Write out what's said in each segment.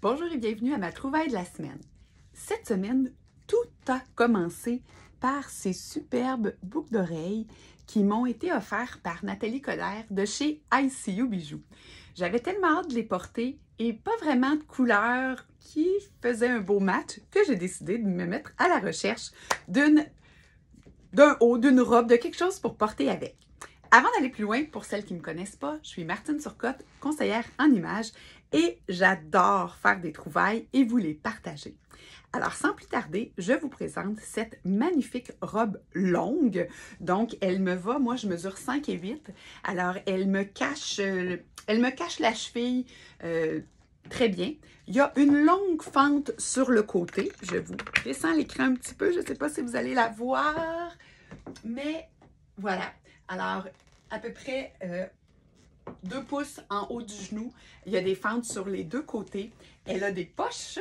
Bonjour et bienvenue à ma trouvaille de la semaine. Cette semaine, tout a commencé par ces superbes boucles d'oreilles qui m'ont été offertes par Nathalie Coderre de chez ICU Bijoux. J'avais tellement hâte de les porter et pas vraiment de couleur qui faisait un beau match que j'ai décidé de me mettre à la recherche d'un haut, d'une robe, de quelque chose pour porter avec. Avant d'aller plus loin, pour celles qui ne me connaissent pas, je suis Martine Turcotte, conseillère en images et j'adore faire des trouvailles et vous les partager. Alors, sans plus tarder, je vous présente cette magnifique robe longue. Donc, elle me va, moi je mesure 5 et 8. Alors, elle me cache la cheville très bien. Il y a une longue fente sur le côté. Je vous descends l'écran un petit peu, je ne sais pas si vous allez la voir, mais voilà. Alors, à peu près 2 pouces en haut du genou. Il y a des fentes sur les deux côtés. Elle a des poches.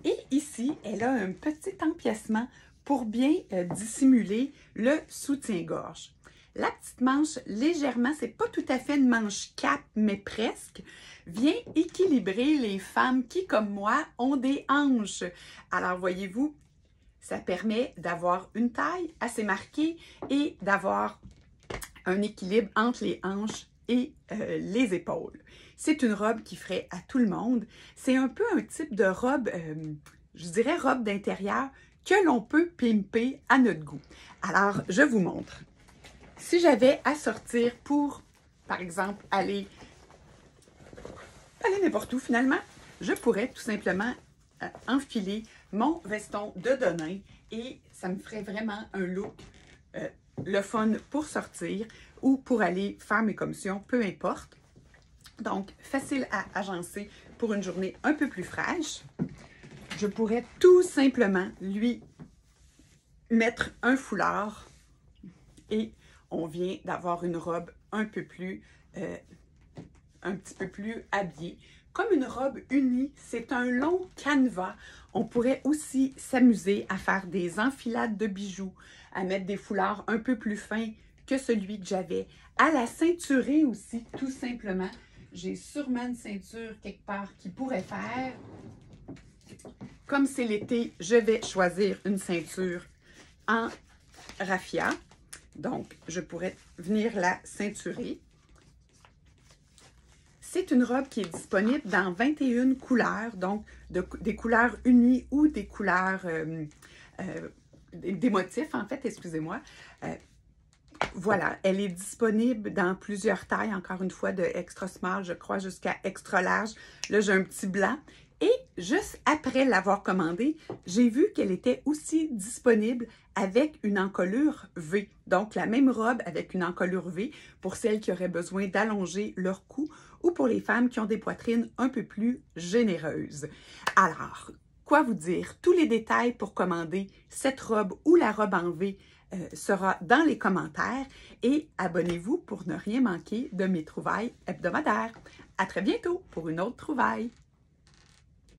Et ici, elle a un petit empiècement pour bien dissimuler le soutien-gorge. La petite manche, légèrement, c'est pas tout à fait une manche cap, mais presque, vient équilibrer les femmes qui, comme moi, ont des hanches. Alors, voyez-vous, ça permet d'avoir une taille assez marquée et d'avoir un équilibre entre les hanches et les épaules. C'est une robe qui ferait à tout le monde. C'est un peu un type de robe, je dirais robe d'intérieur, que l'on peut pimper à notre goût. Alors, je vous montre. Si j'avais à sortir pour, par exemple, aller n'importe où finalement, je pourrais tout simplement enfiler mon veston de Denain et ça me ferait vraiment un look le fun pour sortir ou pour aller faire mes commissions, peu importe. Donc, facile à agencer pour une journée un peu plus fraîche. Je pourrais tout simplement lui mettre un foulard et on vient d'avoir une robe un petit peu plus habillée. Comme une robe unie, c'est un long canevas. On pourrait aussi s'amuser à faire des enfilades de bijoux, à mettre des foulards un peu plus fins que celui que j'avais, à la ceinturer aussi, tout simplement. J'ai sûrement une ceinture quelque part qui pourrait faire. Comme c'est l'été, je vais choisir une ceinture en raffia. Donc, je pourrais venir la ceinturer. C'est une robe qui est disponible dans 21 couleurs, donc des couleurs unies ou des couleurs, des motifs en fait, excusez-moi. Voilà, elle est disponible dans plusieurs tailles, encore une fois, de extra small, je crois, jusqu'à extra large. Là, j'ai un petit blanc. Et juste après l'avoir commandée, j'ai vu qu'elle était aussi disponible avec une encolure V. Donc, la même robe avec une encolure V pour celles qui auraient besoin d'allonger leur cou ou pour les femmes qui ont des poitrines un peu plus généreuses. Alors, quoi vous dire? Tous les détails pour commander cette robe ou la robe en V sera dans les commentaires et abonnez-vous pour ne rien manquer de mes trouvailles hebdomadaires. À très bientôt pour une autre trouvaille.